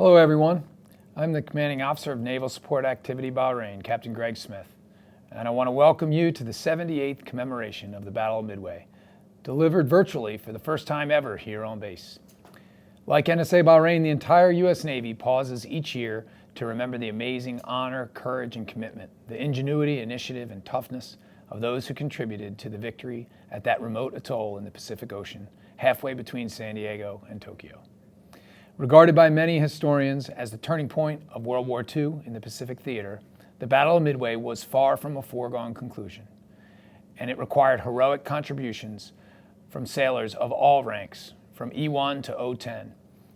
Hello everyone, I'm the Commanding Officer of Naval Support Activity Bahrain, Captain Greg Smith, and I want to welcome you to the 78th Commemoration of the Battle of Midway, delivered virtually for the first time ever here on base. Like NSA Bahrain, the entire U.S. Navy pauses each year to remember the amazing honor, courage, and commitment, the ingenuity, initiative, and toughness of those who contributed to the victory at that remote atoll in the Pacific Ocean, halfway between San Diego and Tokyo. Regarded by many historians as the turning point of World War II in the Pacific theater, the Battle of Midway was far from a foregone conclusion, and it required heroic contributions from sailors of all ranks, from E1 to O10,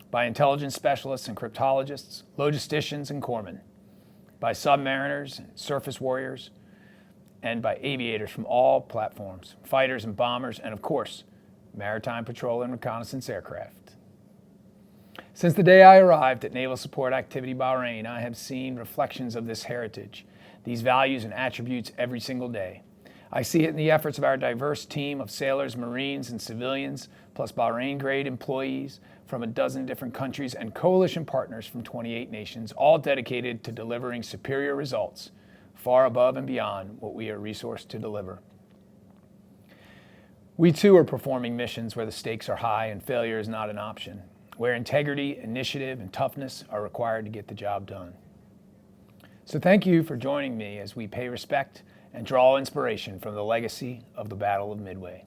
by intelligence specialists and cryptologists, logisticians and corpsmen, by submariners and surface warriors, and by aviators from all platforms, fighters and bombers, and of course, maritime patrol and reconnaissance aircraft. Since the day I arrived at Naval Support Activity Bahrain, I have seen reflections of this heritage, these values and attributes every single day. I see it in the efforts of our diverse team of sailors, Marines, and civilians, plus Bahrain-grade employees from a dozen different countries and coalition partners from 28 nations, all dedicated to delivering superior results, far above and beyond what we are resourced to deliver. We too are performing missions where the stakes are high and failure is not an option, where integrity, initiative, and toughness are required to get the job done. So thank you for joining me as we pay respect and draw inspiration from the legacy of the Battle of Midway.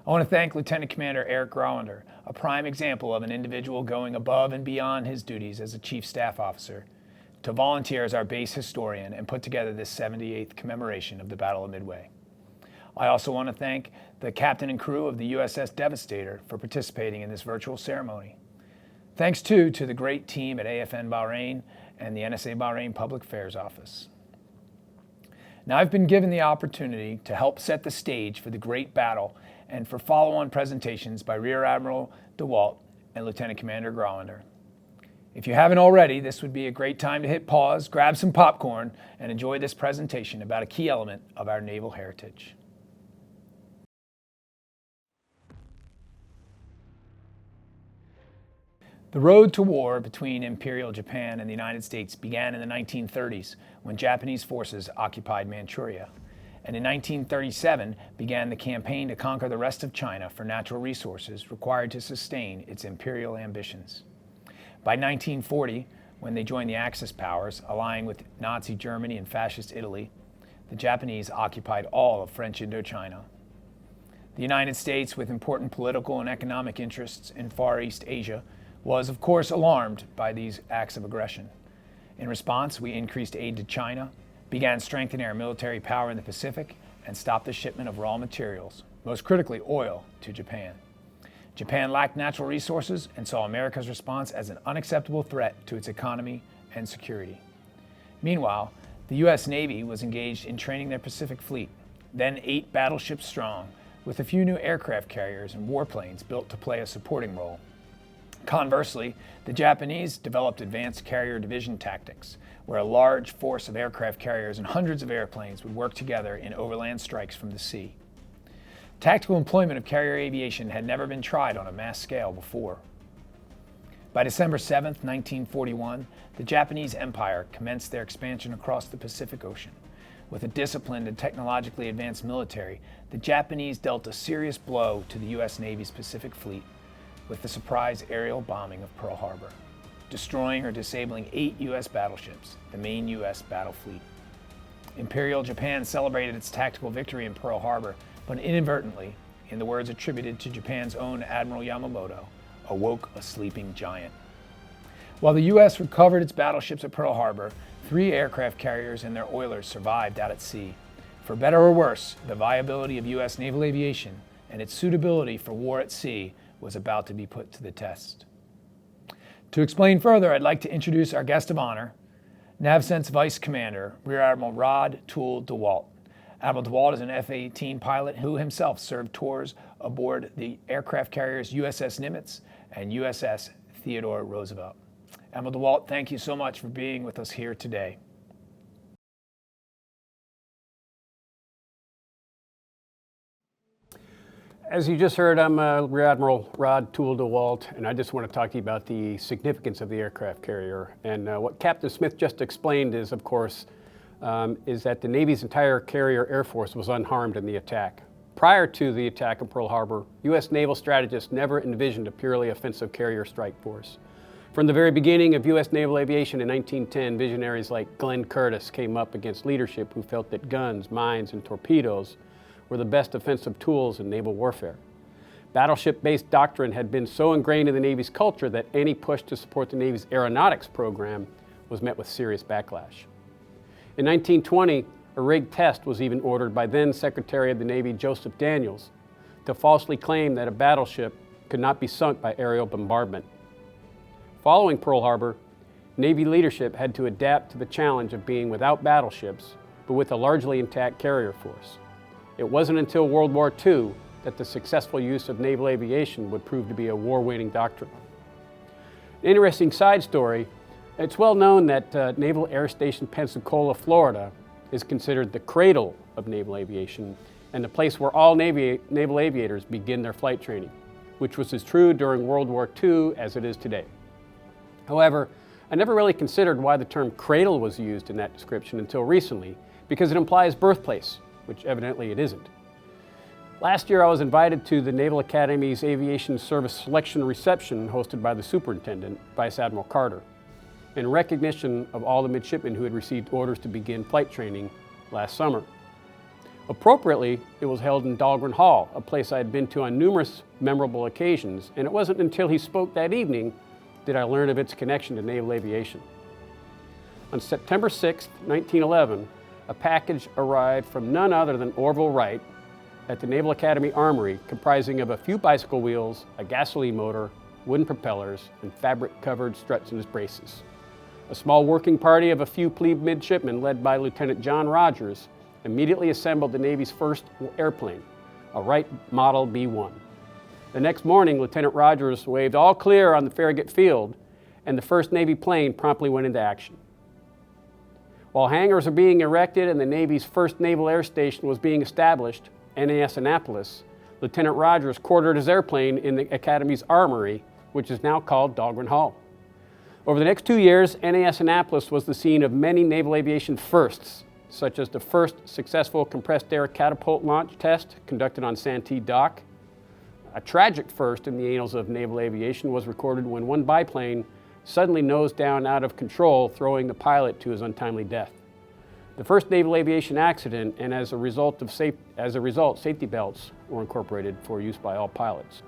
I want to thank Lieutenant Commander Eric Grauender, a prime example of an individual going above and beyond his duties as a Chief Staff Officer, to volunteer as our base historian and put together this 78th commemoration of the Battle of Midway. I also want to thank the captain and crew of the USS Devastator for participating in this virtual ceremony. Thanks too to the great team at AFN Bahrain and the NSA Bahrain Public Affairs Office. Now I've been given the opportunity to help set the stage for the great battle and for follow-on presentations by Rear Admiral DeWalt and Lieutenant Commander Grauender. If you haven't already, this would be a great time to hit pause, grab some popcorn, and enjoy this presentation about a key element of our naval heritage. The road to war between Imperial Japan and the United States began in the 1930s when Japanese forces occupied Manchuria, and in 1937 began the campaign to conquer the rest of China for natural resources required to sustain its imperial ambitions. By 1940, when they joined the Axis powers, allying with Nazi Germany and Fascist Italy, the Japanese occupied all of French Indochina. The United States, with important political and economic interests in Far East Asia, was, of course, alarmed by these acts of aggression. In response, we increased aid to China, began strengthening our military power in the Pacific, and stopped the shipment of raw materials, most critically oil, to Japan. Japan lacked natural resources and saw America's response as an unacceptable threat to its economy and security. Meanwhile, the U.S. Navy was engaged in training their Pacific Fleet, then 8 battleships strong, with a few new aircraft carriers and warplanes built to play a supporting role. Conversely, the Japanese developed advanced carrier division tactics, where a large force of aircraft carriers and hundreds of airplanes would work together in overland strikes from the sea. Tactical employment of carrier aviation had never been tried on a mass scale before. By December 7, 1941, the Japanese Empire commenced their expansion across the Pacific Ocean. With a disciplined and technologically advanced military, the Japanese dealt a serious blow to the U.S. Navy's Pacific Fleet with the surprise aerial bombing of Pearl Harbor, destroying or disabling 8 U.S. battleships, the main U.S. battle fleet. Imperial Japan celebrated its tactical victory in Pearl Harbor, but inadvertently, in the words attributed to Japan's own Admiral Yamamoto, awoke a sleeping giant. While the U.S. recovered its battleships at Pearl Harbor, 3 aircraft carriers and their oilers survived out at sea. For better or worse, the viability of U.S. naval aviation and its suitability for war at sea was about to be put to the test. To explain further, I'd like to introduce our guest of honor, NAVCENT's Vice Commander, Rear Admiral Rod Toole DeWalt. Admiral DeWalt is an F-18 pilot who himself served tours aboard the aircraft carriers USS Nimitz and USS Theodore Roosevelt. Admiral DeWalt, thank you so much for being with us here today. As you just heard, I'm Rear Admiral Rod Toole DeWalt, and I just want to talk to you about the significance of the aircraft carrier. And what Captain Smith just explained is, of course, is that the Navy's entire carrier air force was unharmed in the attack. Prior to the attack of Pearl Harbor, U.S. naval strategists never envisioned a purely offensive carrier strike force. From the very beginning of U.S. naval aviation in 1910, visionaries like Glenn Curtis came up against leadership who felt that guns, mines, and torpedoes were the best offensive tools in naval warfare. Battleship-based doctrine had been so ingrained in the Navy's culture that any push to support the Navy's aeronautics program was met with serious backlash. In 1920, a rigged test was even ordered by then Secretary of the Navy Joseph Daniels to falsely claim that a battleship could not be sunk by aerial bombardment. Following Pearl Harbor, Navy leadership had to adapt to the challenge of being without battleships, but with a largely intact carrier force. It wasn't until World War II that the successful use of naval aviation would prove to be a war-winning doctrine. An interesting side story, it's well known that Naval Air Station Pensacola, Florida is considered the cradle of naval aviation and the place where all naval aviators begin their flight training, which was as true during World War II as it is today. However, I never really considered why the term cradle was used in that description until recently, because it implies birthplace, which evidently it isn't. Last year I was invited to the Naval Academy's Aviation Service Selection Reception hosted by the Superintendent, Vice Admiral Carter, in recognition of all the midshipmen who had received orders to begin flight training last summer. Appropriately, it was held in Dahlgren Hall, a place I had been to on numerous memorable occasions, and it wasn't until he spoke that evening that I learned of its connection to naval aviation. On September 6, 1911, a package arrived from none other than Orville Wright at the Naval Academy Armory, comprising of a few bicycle wheels, a gasoline motor, wooden propellers, and fabric-covered struts and braces. A small working party of a few plebe midshipmen, led by Lieutenant John Rogers, immediately assembled the Navy's first airplane, a Wright Model B-1. The next morning, Lieutenant Rogers waved all clear on the Farragut Field, and the first Navy plane promptly went into action. While hangars are being erected and the Navy's first naval air station was being established, NAS Annapolis, Lieutenant Rogers quartered his airplane in the Academy's armory, which is now called Dahlgren Hall. Over the next 2 years, NAS Annapolis was the scene of many naval aviation firsts, such as the first successful compressed air catapult launch test conducted on Santee Dock. A tragic first in the annals of naval aviation was recorded when one biplane suddenly nosed down out of control, throwing the pilot to his untimely death. The first naval aviation accident, and as a result, safety belts were incorporated for use by all pilots.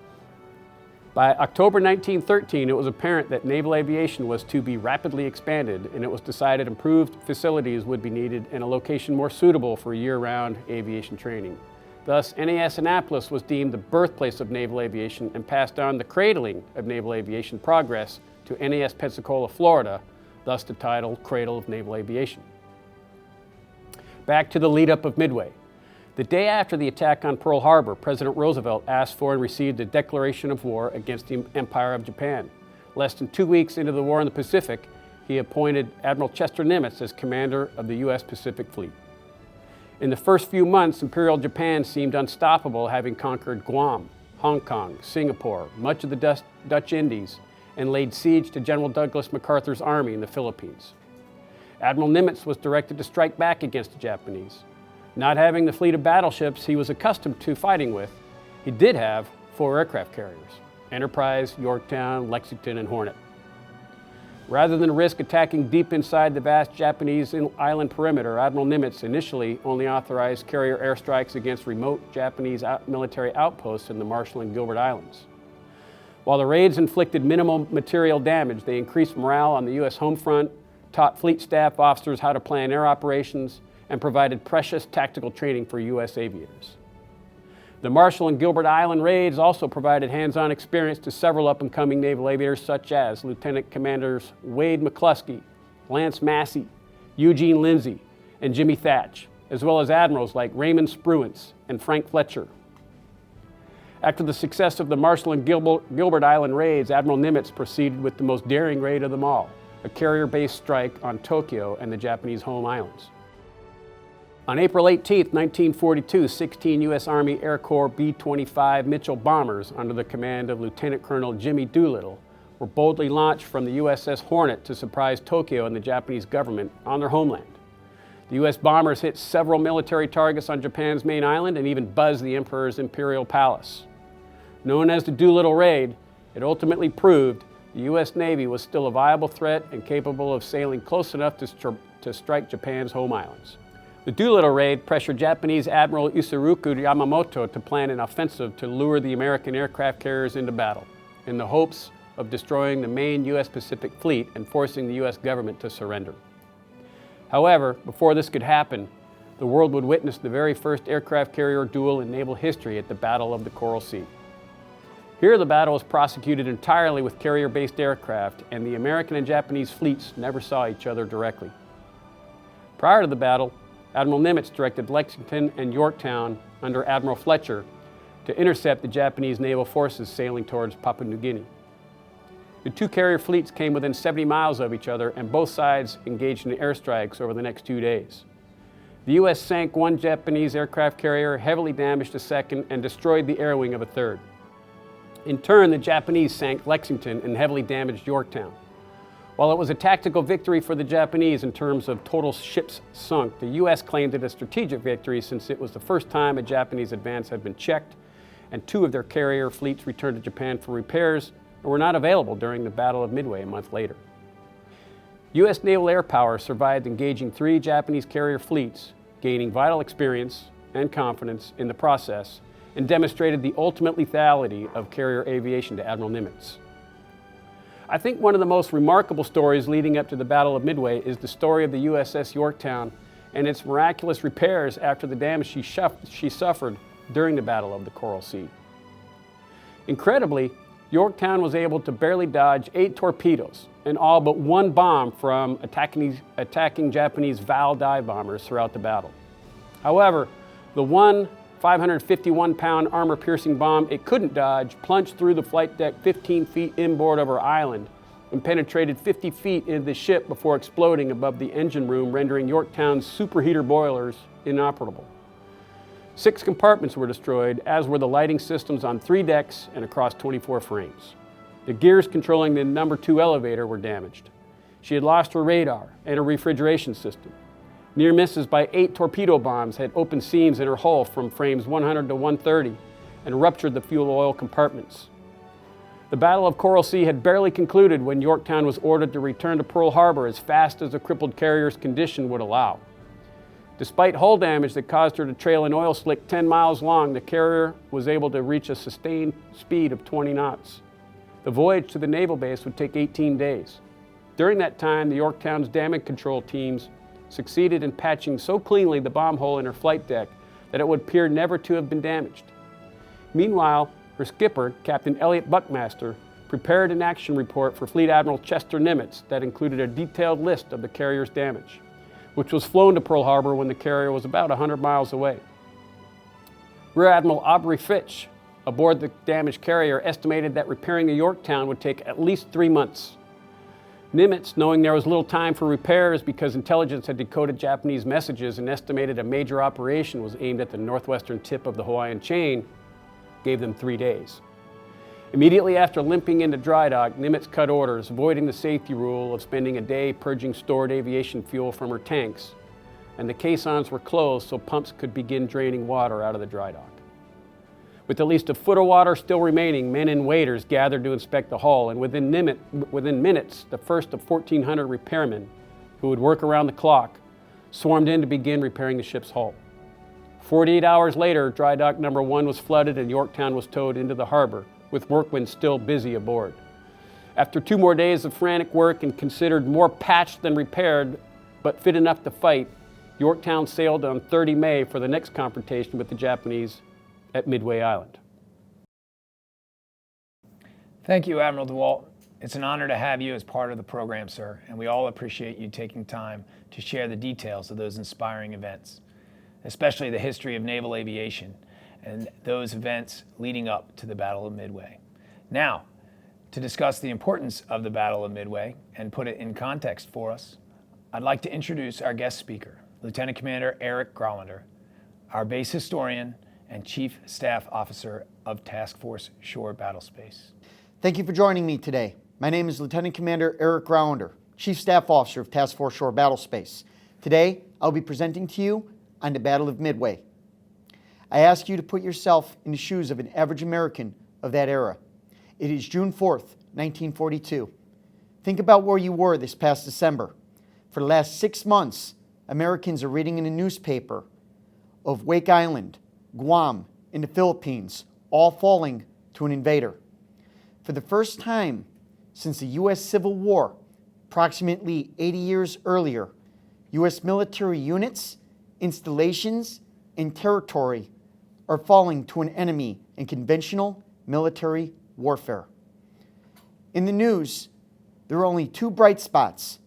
By October 1913, it was apparent that naval aviation was to be rapidly expanded, and it was decided improved facilities would be needed and a location more suitable for year-round aviation training. Thus, NAS Annapolis was deemed the birthplace of naval aviation and passed on the cradling of naval aviation progress to NAS Pensacola, Florida, thus the title Cradle of Naval Aviation. Back to the lead-up of Midway. The day after the attack on Pearl Harbor, President Roosevelt asked for and received a declaration of war against the Empire of Japan. Less than 2 weeks into the war in the Pacific, he appointed Admiral Chester Nimitz as commander of the U.S. Pacific Fleet. In the first few months, Imperial Japan seemed unstoppable, having conquered Guam, Hong Kong, Singapore, much of the Dutch Indies, and laid siege to General Douglas MacArthur's army in the Philippines. Admiral Nimitz was directed to strike back against the Japanese. Not having the fleet of battleships he was accustomed to fighting with, he did have 4 aircraft carriers: Enterprise, Yorktown, Lexington, and Hornet. Rather than risk attacking deep inside the vast Japanese island perimeter, Admiral Nimitz initially only authorized carrier airstrikes against remote Japanese military outposts in the Marshall and Gilbert Islands. While the raids inflicted minimal material damage, they increased morale on the U.S. home front, taught fleet staff officers how to plan air operations, and provided precious tactical training for U.S. aviators. The Marshall and Gilbert Island raids also provided hands-on experience to several up-and-coming naval aviators such as Lieutenant Commanders Wade McCluskey, Lance Massey, Eugene Lindsay, and Jimmy Thatch, as well as admirals like Raymond Spruance and Frank Fletcher. After the success of the Marshall and Gilbert Island raids, Admiral Nimitz proceeded with the most daring raid of them all, a carrier-based strike on Tokyo and the Japanese home islands. On April 18, 1942, 16 U.S. Army Air Corps B-25 Mitchell bombers under the command of Lieutenant Colonel Jimmy Doolittle were boldly launched from the USS Hornet to surprise Tokyo and the Japanese government on their homeland. The U.S. bombers hit several military targets on Japan's main island and even buzzed the Emperor's Imperial Palace. Known as the Doolittle Raid, it ultimately proved the U.S. Navy was still a viable threat and capable of sailing close enough to strike Japan's home islands. The Doolittle Raid pressured Japanese Admiral Isoroku Yamamoto to plan an offensive to lure the American aircraft carriers into battle, in the hopes of destroying the main U.S. Pacific Fleet and forcing the U.S. government to surrender. However, before this could happen, the world would witness the very first aircraft carrier duel in naval history at the Battle of the Coral Sea. Here, the battle was prosecuted entirely with carrier-based aircraft, and the American and Japanese fleets never saw each other directly. Prior to the battle, Admiral Nimitz directed Lexington and Yorktown under Admiral Fletcher to intercept the Japanese naval forces sailing towards Papua New Guinea. The two carrier fleets came within 70 miles of each other, and both sides engaged in airstrikes over the next 2 days. The U.S. sank one Japanese aircraft carrier, heavily damaged a second, and destroyed the air wing of a third. In turn, the Japanese sank Lexington and heavily damaged Yorktown. While it was a tactical victory for the Japanese in terms of total ships sunk, the U.S. claimed it a strategic victory since it was the first time a Japanese advance had been checked, and two of their carrier fleets returned to Japan for repairs and were not available during the Battle of Midway a month later. U.S. naval air power survived engaging three Japanese carrier fleets, gaining vital experience and confidence in the process, and demonstrated the ultimate lethality of carrier aviation to Admiral Nimitz. I think one of the most remarkable stories leading up to the Battle of Midway is the story of the USS Yorktown and its miraculous repairs after the damage she suffered during the Battle of the Coral Sea. Incredibly, Yorktown was able to barely dodge 8 torpedoes and all but one bomb from attacking Japanese VAL dive bombers throughout the battle. However, the one 551-pound armor-piercing bomb it couldn't dodge plunged through the flight deck 15 feet inboard of her island and penetrated 50 feet into the ship before exploding above the engine room, rendering Yorktown's superheater boilers inoperable. 6 compartments were destroyed, as were the lighting systems on 3 decks and across 24 frames. The gears controlling the number 2 elevator were damaged. She had lost her radar and her refrigeration system. Near misses by 8 torpedo bombs had opened seams in her hull from frames 100 to 130 and ruptured the fuel oil compartments. The Battle of Coral Sea had barely concluded when Yorktown was ordered to return to Pearl Harbor as fast as the crippled carrier's condition would allow. Despite hull damage that caused her to trail an oil slick 10 miles long, the carrier was able to reach a sustained speed of 20 knots. The voyage to the naval base would take 18 days. During that time, the Yorktown's damage control teams succeeded in patching so cleanly the bomb hole in her flight deck that it would appear never to have been damaged. Meanwhile, her skipper, Captain Elliot Buckmaster, prepared an action report for Fleet Admiral Chester Nimitz that included a detailed list of the carrier's damage, which was flown to Pearl Harbor when the carrier was about 100 miles away. Rear Admiral Aubrey Fitch, aboard the damaged carrier, estimated that repairing the Yorktown would take at least 3 months. Nimitz, knowing there was little time for repairs because intelligence had decoded Japanese messages and estimated a major operation was aimed at the northwestern tip of the Hawaiian chain, gave them 3 days. Immediately after limping into dry dock, Nimitz cut orders, avoiding the safety rule of spending a day purging stored aviation fuel from her tanks, and the caissons were closed so pumps could begin draining water out of the dry dock. With at least a foot of water still remaining, men and waiters gathered to inspect the hull, and within minutes, the first of 1,400 repairmen, who would work around the clock, swarmed in to begin repairing the ship's hull. 48 hours later, dry dock number 1 was flooded and Yorktown was towed into the harbor, with workmen still busy aboard. After 2 more days of frantic work and considered more patched than repaired, but fit enough to fight, Yorktown sailed on 30 May for the next confrontation with the Japanese at Midway Island. Thank you, Admiral DeWalt. It's an honor to have you as part of the program, sir, and we all appreciate you taking time to share the details of those inspiring events, especially the history of naval aviation and those events leading up to the Battle of Midway. Now, to discuss the importance of the Battle of Midway and put it in context for us, I'd like to introduce our guest speaker, Lieutenant Commander Eric Grauender, our base historian and Chief Staff Officer of Task Force Shore Battlespace. Thank you for joining me today. My name is Lieutenant Commander Eric Grauender, Chief Staff Officer of Task Force Shore Battlespace. Today, I'll be presenting to you on the Battle of Midway. I ask you to put yourself in the shoes of an average American of that era. It is June 4th, 1942. Think about where you were this past December. For the last 6 months, Americans are reading in the newspaper of Wake Island, Guam, and the Philippines, all falling to an invader. For the first time since the U.S. Civil War, approximately 80 years earlier, U.S. military units, installations, and territory are falling to an enemy in conventional military warfare. In the news, there are only two bright spots: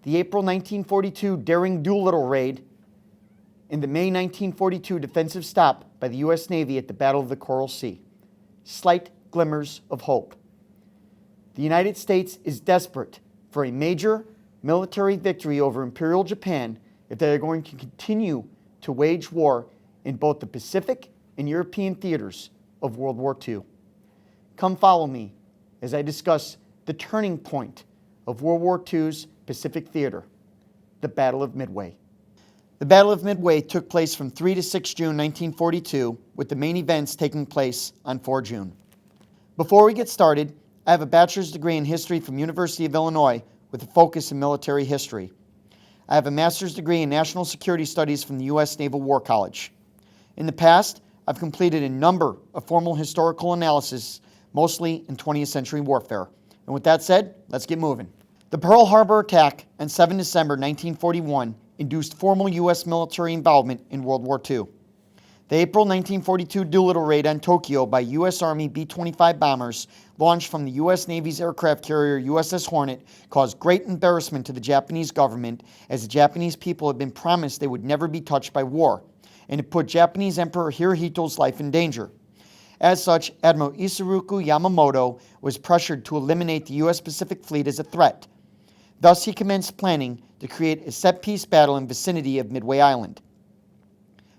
the April 1942 daring Doolittle raid and the May 1942 defensive stop by the U.S. Navy at the Battle of the Coral Sea. Slight glimmers of hope. The United States is desperate for a major military victory over Imperial Japan if they are going to continue to wage war in both the Pacific and European theaters of World War II. Come follow me as I discuss the turning point of World War II's Pacific theater, the Battle of Midway. The Battle of Midway took place from 3 to 6 June 1942, with the main events taking place on 4 June. Before we get started, I have a bachelor's degree in history from University of Illinois with a focus in military history. I have a master's degree in national security studies from the U.S. Naval War College. In the past, I've completed a number of formal historical analysis, mostly in 20th century warfare. And with that said, let's get moving. The Pearl Harbor attack on 7 December 1941 induced formal U.S. military involvement in World War II. The April 1942 Doolittle raid on Tokyo by U.S. Army B-25 bombers launched from the U.S. Navy's aircraft carrier USS Hornet caused great embarrassment to the Japanese government, as the Japanese people had been promised they would never be touched by war, and it put Japanese Emperor Hirohito's life in danger. As such, Admiral Isoroku Yamamoto was pressured to eliminate the U.S. Pacific Fleet as a threat. Thus, he commenced planning to create a set-piece battle in the vicinity of Midway Island.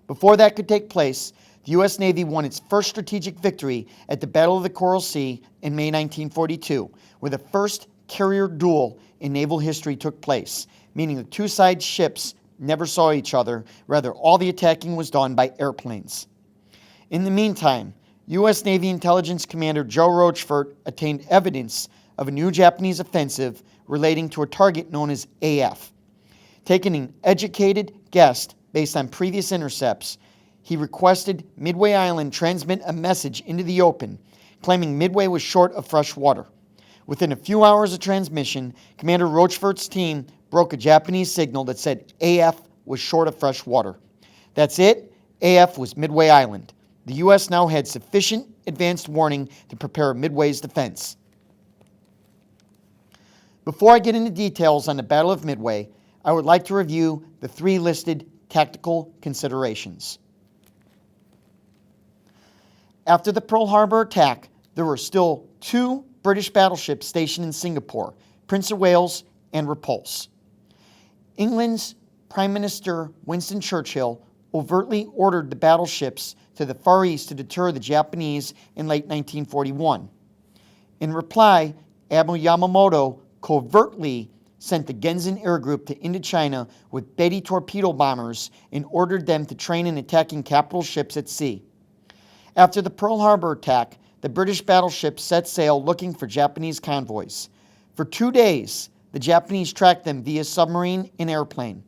Before that could take place, the U.S. Navy won its first strategic victory at the Battle of the Coral Sea in May 1942, where the first carrier duel in naval history took place, meaning the two side ships never saw each other. Rather, all the attacking was done by airplanes. In the meantime, U.S. Navy Intelligence Commander Joe Rochefort attained evidence of a new Japanese offensive relating to a target known as AF. Taking an educated guess based on previous intercepts, he requested Midway Island transmit a message into the open, claiming Midway was short of fresh water. Within a few hours of transmission, Commander Rochefort's team broke a Japanese signal that said AF was short of fresh water. That's it. AF was Midway Island. The U.S. now had sufficient advanced warning to prepare Midway's defense. Before I get into details on the Battle of Midway, I would like to review the three listed tactical considerations. After the Pearl Harbor attack, there were still two British battleships stationed in Singapore, Prince of Wales and Repulse. England's Prime Minister Winston Churchill overtly ordered the battleships to the Far East to deter the Japanese in late 1941. In reply, Admiral Yamamoto covertly sent the Genzen Air Group to Indochina with Betty torpedo bombers and ordered them to train in attacking capital ships at sea. After the Pearl Harbor attack, the British battleships set sail looking for Japanese convoys. For 2 days, the Japanese tracked them via submarine and airplane.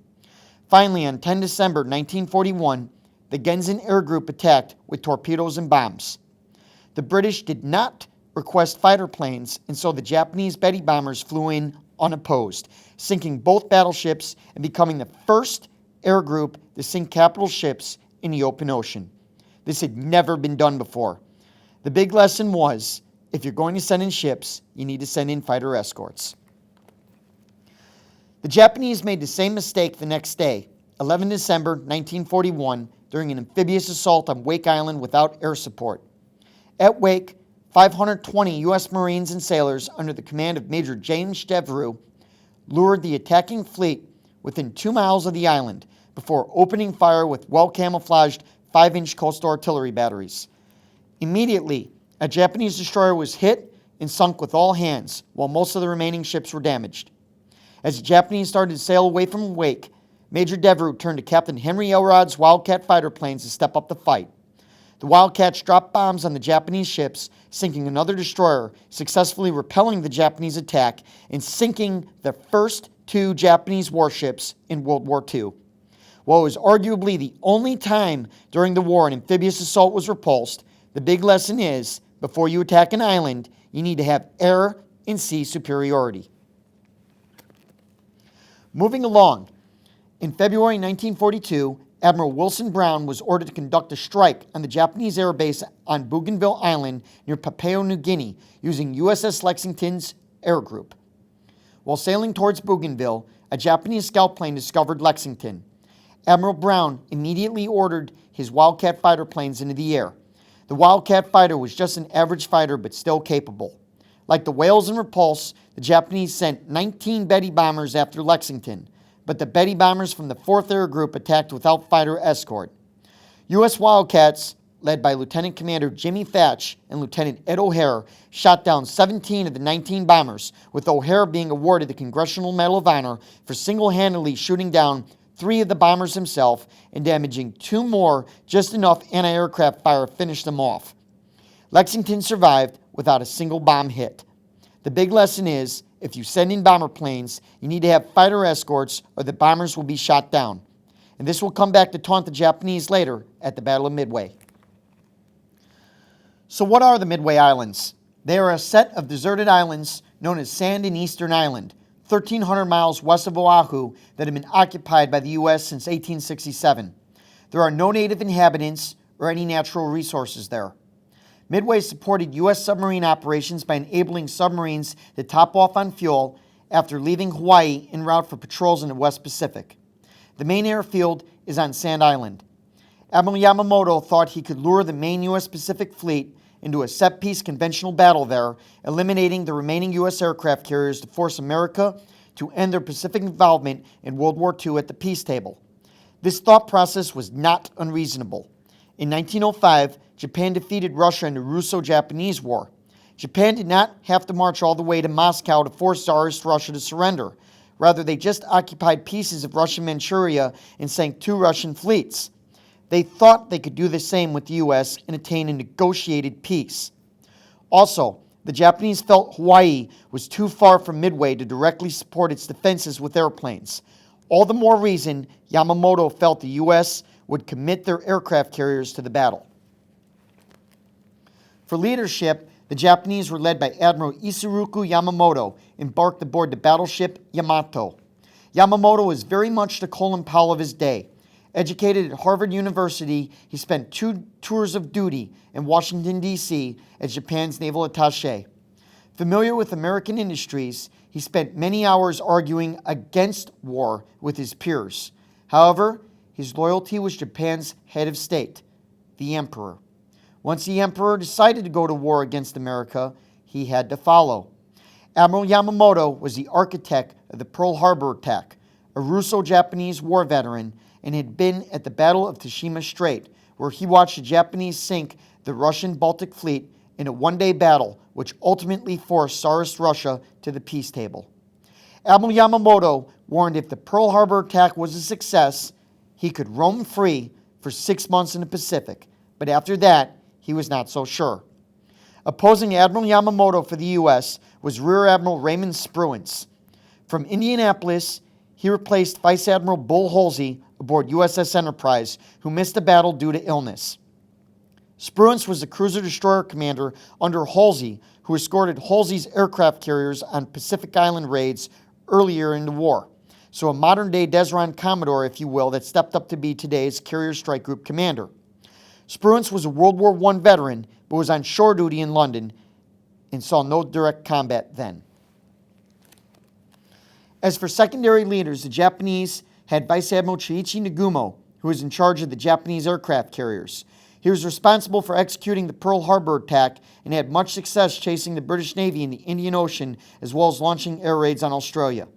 Finally, on 10 December 1941, the Genzen Air Group attacked with torpedoes and bombs. The British did not request fighter planes, and so the Japanese Betty bombers flew in unopposed, sinking both battleships and becoming the first air group to sink capital ships in the open ocean. This had never been done before. The big lesson was, if you're going to send in ships, you need to send in fighter escorts. The Japanese made the same mistake the next day, 11 December 1941, during an amphibious assault on Wake Island without air support. At Wake, 520 U.S. Marines and sailors under the command of Major James Devereux lured the attacking fleet within 2 miles of the island, before opening fire with well-camouflaged 5-inch coastal artillery batteries. Immediately, a Japanese destroyer was hit and sunk with all hands, while most of the remaining ships were damaged. As the Japanese started to sail away from Wake, Major Devereux turned to Captain Henry Elrod's Wildcat fighter planes to step up the fight. The Wildcats dropped bombs on the Japanese ships, sinking another destroyer, successfully repelling the Japanese attack and sinking the first 2 Japanese warships in World War II. While it was arguably the only time during the war an amphibious assault was repulsed, the big lesson is, before you attack an island, you need to have air and sea superiority. Moving along, in February 1942, Admiral Wilson Brown was ordered to conduct a strike on the Japanese air base on Bougainville Island near Papua New Guinea using USS Lexington's air group. While sailing towards Bougainville, a Japanese scout plane discovered Lexington. Admiral Brown immediately ordered his Wildcat fighter planes into the air. The Wildcat fighter was just an average fighter but still capable. Like the Whales and Repulse, the Japanese sent 19 Betty bombers after Lexington, but the Betty bombers from the 4th Air Group attacked without fighter escort. U.S. Wildcats, led by Lieutenant Commander Jimmy Thatch and Lieutenant Ed O'Hare, shot down 17 of the 19 bombers, with O'Hare being awarded the Congressional Medal of Honor for single-handedly shooting down 3 of the bombers himself and damaging 2 more, just enough anti-aircraft fire finished them off. Lexington survived without a single bomb hit. The big lesson is, if you send in bomber planes, you need to have fighter escorts or the bombers will be shot down. And this will come back to taunt the Japanese later at the Battle of Midway. So what are the Midway Islands? They are a set of deserted islands known as Sand and Eastern Island, 1,300 miles west of Oahu, that have been occupied by the U.S. since 1867. There are no native inhabitants or any natural resources there. Midway supported U.S. submarine operations by enabling submarines to top off on fuel after leaving Hawaii en route for patrols in the West Pacific. The main airfield is on Sand Island. Admiral Yamamoto thought he could lure the main U.S. Pacific Fleet into a set-piece conventional battle there, eliminating the remaining U.S. aircraft carriers to force America to end their Pacific involvement in World War II at the peace table. This thought process was not unreasonable. In 1905, Japan defeated Russia in the Russo-Japanese War. Japan did not have to march all the way to Moscow to force Tsarist Russia to surrender. Rather, they just occupied pieces of Russian Manchuria and sank 2 Russian fleets. They thought they could do the same with the U.S. and attain a negotiated peace. Also, the Japanese felt Hawaii was too far from Midway to directly support its defenses with airplanes. All the more reason Yamamoto felt the U.S. would commit their aircraft carriers to the battle. For leadership, the Japanese were led by Admiral Isoroku Yamamoto, embarked aboard the battleship Yamato. Yamamoto was very much the Colin Powell of his day. Educated at Harvard University, he spent 2 tours of duty in Washington, D.C. as Japan's naval attaché. Familiar with American industries, he spent many hours arguing against war with his peers. However, his loyalty was Japan's head of state, the Emperor. Once the Emperor decided to go to war against America, he had to follow. Admiral Yamamoto was the architect of the Pearl Harbor attack, a Russo-Japanese war veteran, and had been at the Battle of Tsushima Strait, where he watched the Japanese sink the Russian Baltic Fleet in a one-day battle, which ultimately forced Tsarist Russia to the peace table. Admiral Yamamoto warned if the Pearl Harbor attack was a success, he could roam free for 6 months in the Pacific, but after that, he was not so sure. Opposing Admiral Yamamoto for the U.S. was Rear Admiral Raymond Spruance. From Indianapolis, he replaced Vice Admiral Bull Halsey aboard USS Enterprise, who missed the battle due to illness. Spruance was the cruiser-destroyer commander under Halsey, who escorted Halsey's aircraft carriers on Pacific Island raids earlier in the war. So a modern-day Desron Commodore, if you will, that stepped up to be today's Carrier Strike Group commander. Spruance was a World War I veteran, but was on shore duty in London and saw no direct combat then. As for secondary leaders, the Japanese had Vice Admiral Chiichi Nagumo, who was in charge of the Japanese aircraft carriers. He was responsible for executing the Pearl Harbor attack and had much success chasing the British Navy in the Indian Ocean, as well as launching air raids on Australia.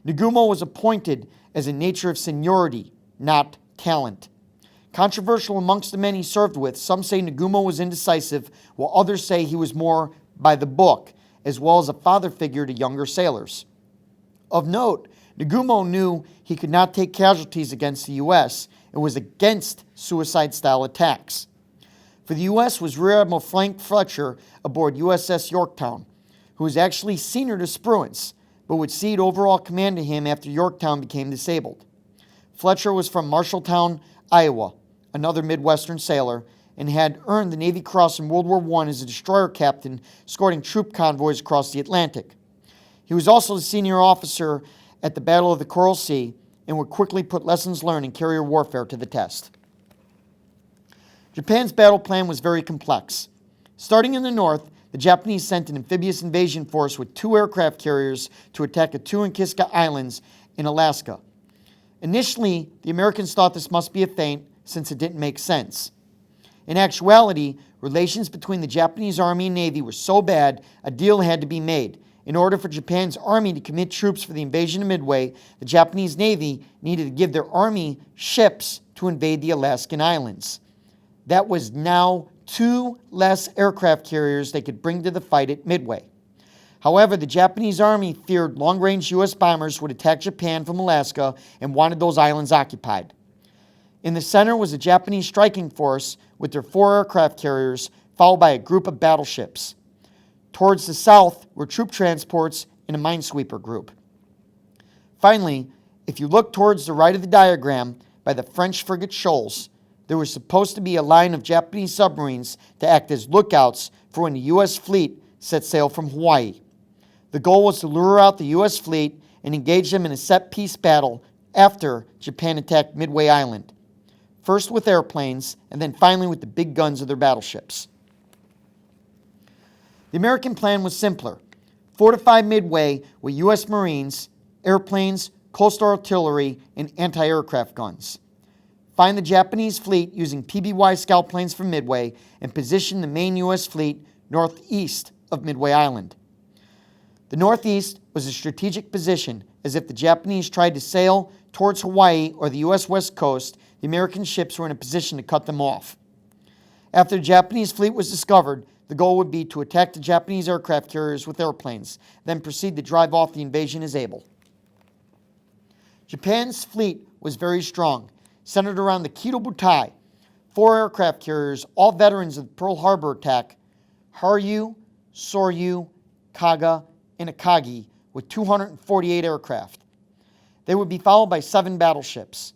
Nagumo was appointed as a nature of seniority, not talent. Controversial amongst the men he served with, some say Nagumo was indecisive, while others say he was more by the book, as well as a father figure to younger sailors. Of note, Nagumo knew he could not take casualties against the U.S. and was against suicide-style attacks. For the U.S. was Rear Admiral Frank Fletcher aboard USS Yorktown, who was actually senior to Spruance, but would cede overall command to him after Yorktown became disabled. Fletcher was from Marshalltown, Iowa, another Midwestern sailor, and had earned the Navy Cross in World War I as a destroyer captain escorting troop convoys across the Atlantic. He was also the senior officer at the Battle of the Coral Sea and would quickly put lessons learned in carrier warfare to the test. Japan's battle plan was very complex. Starting in the north, the Japanese sent an amphibious invasion force with 2 aircraft carriers to attack the 2 Kiska Islands in Alaska. Initially, the Americans thought this must be a feint since it didn't make sense. In actuality, relations between the Japanese Army and Navy were so bad, a deal had to be made. In order for Japan's army to commit troops for the invasion of Midway, the Japanese Navy needed to give their army ships to invade the Alaskan islands. That was now 2 less aircraft carriers they could bring to the fight at Midway. However, the Japanese army feared long-range U.S. bombers would attack Japan from Alaska and wanted those islands occupied. In the center was a Japanese striking force with their 4 aircraft carriers, followed by a group of battleships. Towards the south were troop transports and a minesweeper group. Finally, if you look towards the right of the diagram by the French frigate Shoals, there was supposed to be a line of Japanese submarines to act as lookouts for when the U.S. fleet set sail from Hawaii. The goal was to lure out the U.S. fleet and engage them in a set-piece battle after Japan attacked Midway Island, first with airplanes and then finally with the big guns of their battleships. The American plan was simpler. Fortify Midway with U.S. Marines, airplanes, coastal artillery, and anti-aircraft guns. Find the Japanese fleet using PBY scout planes from Midway and position the main U.S. fleet northeast of Midway Island. The northeast was a strategic position, as if the Japanese tried to sail towards Hawaii or the U.S. West Coast, the American ships were in a position to cut them off. After the Japanese fleet was discovered, the goal would be to attack the Japanese aircraft carriers with airplanes, then proceed to drive off the invasion as able. Japan's fleet was very strong, centered around the Kido Butai, 4 aircraft carriers, all veterans of the Pearl Harbor attack, Haryu, Soryu, Kaga, and Akagi, with 248 aircraft. They would be followed by 7 battleships.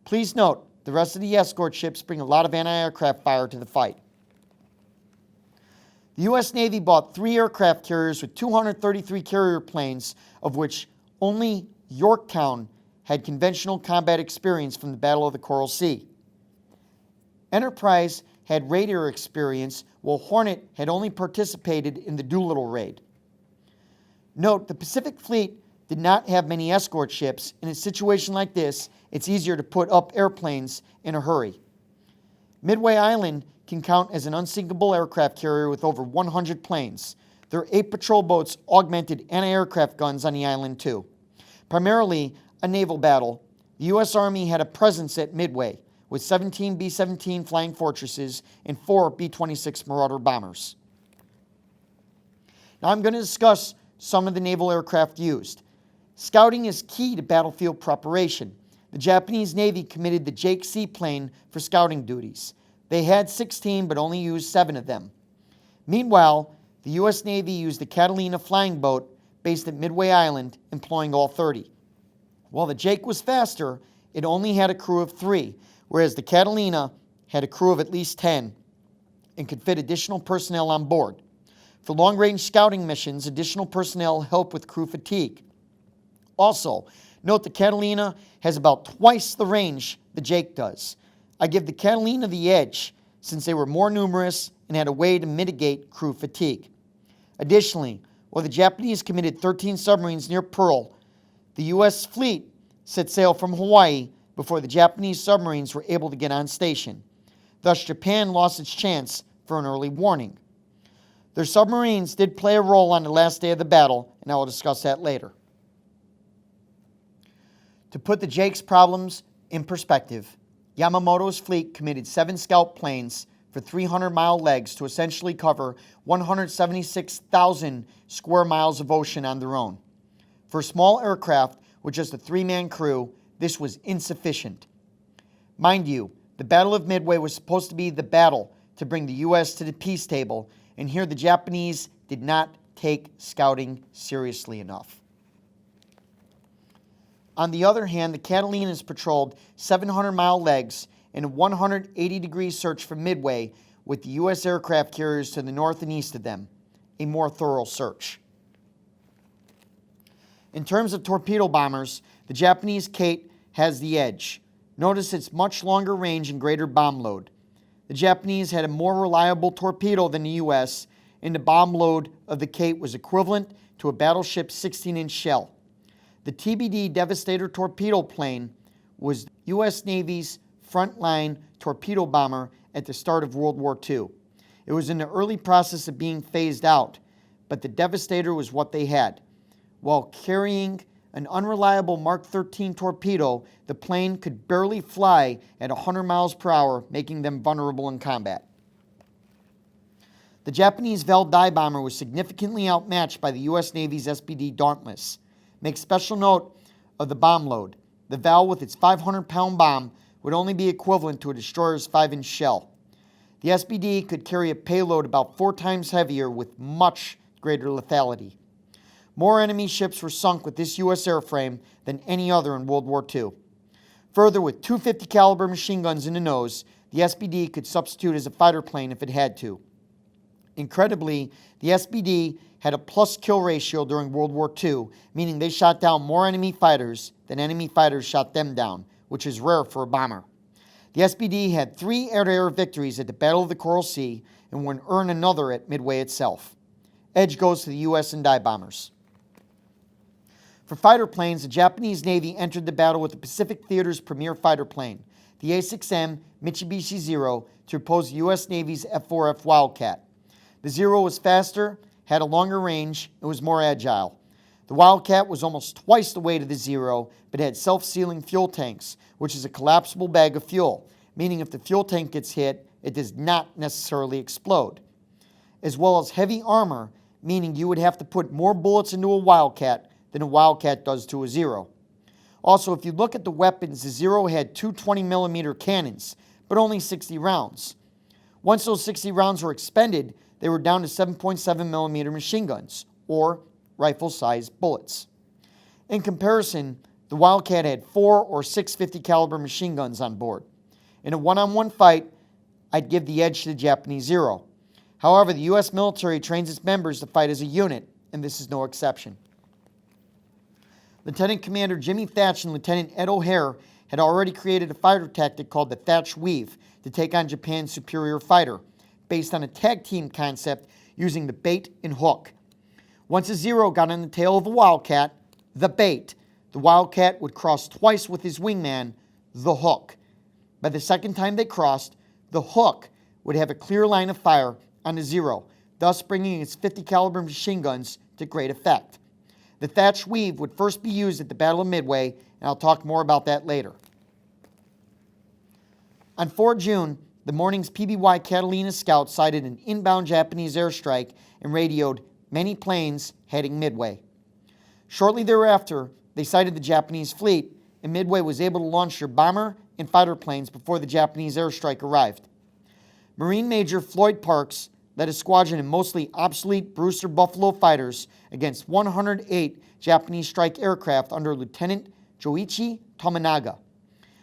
Please note, the rest of the escort ships bring a lot of anti-aircraft fire to the fight. The U.S. Navy bought 3 aircraft carriers with 233 carrier planes, of which only Yorktown had conventional combat experience from the Battle of the Coral Sea. Enterprise had radar experience, while Hornet had only participated in the Doolittle raid. Note, the Pacific Fleet did not have many escort ships. In a situation like this, it's easier to put up airplanes in a hurry. Midway Island can count as an unsinkable aircraft carrier with over 100 planes. There are 8 patrol boats augmented anti-aircraft guns on the island too. Primarily a naval battle, the U.S. Army had a presence at Midway with 17 B-17 Flying Fortresses and 4 B-26 Marauder bombers. Now I'm going to discuss some of the naval aircraft used. Scouting is key to battlefield preparation. The Japanese Navy committed the Jake seaplane for scouting duties. They had 16 but only used 7 of them. Meanwhile, the U.S. Navy used the Catalina flying boat based at Midway Island, employing all 30. While the Jake was faster, it only had a crew of 3, whereas the Catalina had a crew of at least 10 and could fit additional personnel on board. For long-range scouting missions, additional personnel help with crew fatigue. Also, note the Catalina has about twice the range the Jake does. I give the Catalina the edge since they were more numerous and had a way to mitigate crew fatigue. Additionally, while the Japanese committed 13 submarines near Pearl, the U.S. fleet set sail from Hawaii before the Japanese submarines were able to get on station. Thus, Japan lost its chance for an early warning. Their submarines did play a role on the last day of the battle, and I will discuss that later. To put the Jake's problems in perspective, Yamamoto's fleet committed 7 scout planes for 300-mile legs to essentially cover 176,000 square miles of ocean on their own. For a small aircraft with just a 3-man crew, this was insufficient. Mind you, the Battle of Midway was supposed to be the battle to bring the U.S. to the peace table, and here the Japanese did not take scouting seriously enough. On the other hand, the Catalinas patrolled 700-mile legs in a 180-degree search for Midway with the U.S. aircraft carriers to the north and east of them, a more thorough search. In terms of torpedo bombers, the Japanese Kate has the edge. Notice its much longer range and greater bomb load. The Japanese had a more reliable torpedo than the U.S., and the bomb load of the Kate was equivalent to a battleship's 16-inch shell. The TBD Devastator torpedo plane was U.S. Navy's frontline torpedo bomber at the start of World War II. It was in the early process of being phased out, but the Devastator was what they had. While carrying an unreliable Mark 13 torpedo, the plane could barely fly at 100 miles per hour, making them vulnerable in combat. The Japanese Val dive bomber was significantly outmatched by the U.S. Navy's SPD Dauntless. Make special note of the bomb load. The Val with its 500-pound bomb would only be equivalent to a destroyer's 5-inch shell. The SPD could carry a payload about 4 times heavier with much greater lethality. More enemy ships were sunk with this U.S. airframe than any other in World War II. Further, with 250 caliber machine guns in the nose, the SPD could substitute as a fighter plane if it had to. Incredibly, the SPD had a plus kill ratio during World War II, meaning they shot down more enemy fighters than enemy fighters shot them down, which is rare for a bomber. The SPD had 3 air-to-air victories at the Battle of the Coral Sea and would earn another at Midway itself. Edge goes to the U.S. and dive bombers. For fighter planes, the Japanese Navy entered the battle with the Pacific Theater's premier fighter plane, the A6M Mitsubishi Zero, to oppose the U.S. Navy's F-4F Wildcat. The Zero was faster, had a longer range, and was more agile. The Wildcat was almost twice the weight of the Zero, but had self-sealing fuel tanks, which is a collapsible bag of fuel, meaning if the fuel tank gets hit, it does not necessarily explode. As well as heavy armor, meaning you would have to put more bullets into a Wildcat than a Wildcat does to a Zero. Also, if you look at the weapons, the Zero had 2 20-millimeter cannons, but only 60 rounds. Once those 60 rounds were expended, they were down to 7.7-millimeter machine guns, or rifle-sized bullets. In comparison, the Wildcat had 4 or 6 50-caliber machine guns on board. In a one-on-one fight, I'd give the edge to the Japanese Zero. However, the U.S. military trains its members to fight as a unit, and this is no exception. Lieutenant Commander Jimmy Thatch and Lieutenant Ed O'Hare had already created a fighter tactic called the Thatch Weave to take on Japan's superior fighter, based on a tag team concept using the bait and hook. Once a Zero got on the tail of a Wildcat, the bait, the Wildcat would cross twice with his wingman, the hook. By the second time they crossed, the hook would have a clear line of fire on the Zero, thus bringing its 50 caliber machine guns to great effect. The Thatch Weave would first be used at the Battle of Midway, and I'll talk more about that later. On 4 June, the morning's PBY Catalina scout sighted an inbound Japanese airstrike and radioed many planes heading Midway. Shortly thereafter, they sighted the Japanese fleet, and Midway was able to launch their bomber and fighter planes before the Japanese airstrike arrived. Marine Major Floyd Parks led a squadron of mostly obsolete Brewster Buffalo fighters against 108 Japanese strike aircraft under Lieutenant Joichi Tominaga.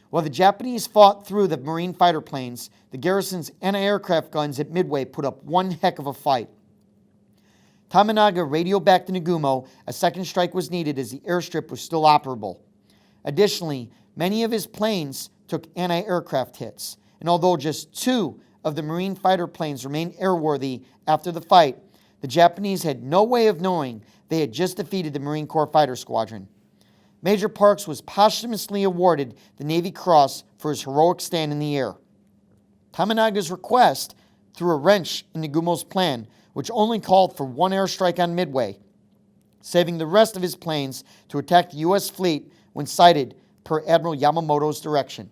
While the Japanese fought through the Marine fighter planes, the garrison's anti-aircraft guns at Midway put up one heck of a fight. Tominaga radioed back to Nagumo a second strike was needed as the airstrip was still operable. Additionally, many of his planes took anti-aircraft hits, and although just 2 of the Marine fighter planes remained airworthy after the fight, the Japanese had no way of knowing they had just defeated the Marine Corps Fighter Squadron. Major Parks was posthumously awarded the Navy Cross for his heroic stand in the air. Tominaga's request threw a wrench in Nagumo's plan, which only called for 1 airstrike on Midway, saving the rest of his planes to attack the U.S. fleet when sighted per Admiral Yamamoto's direction.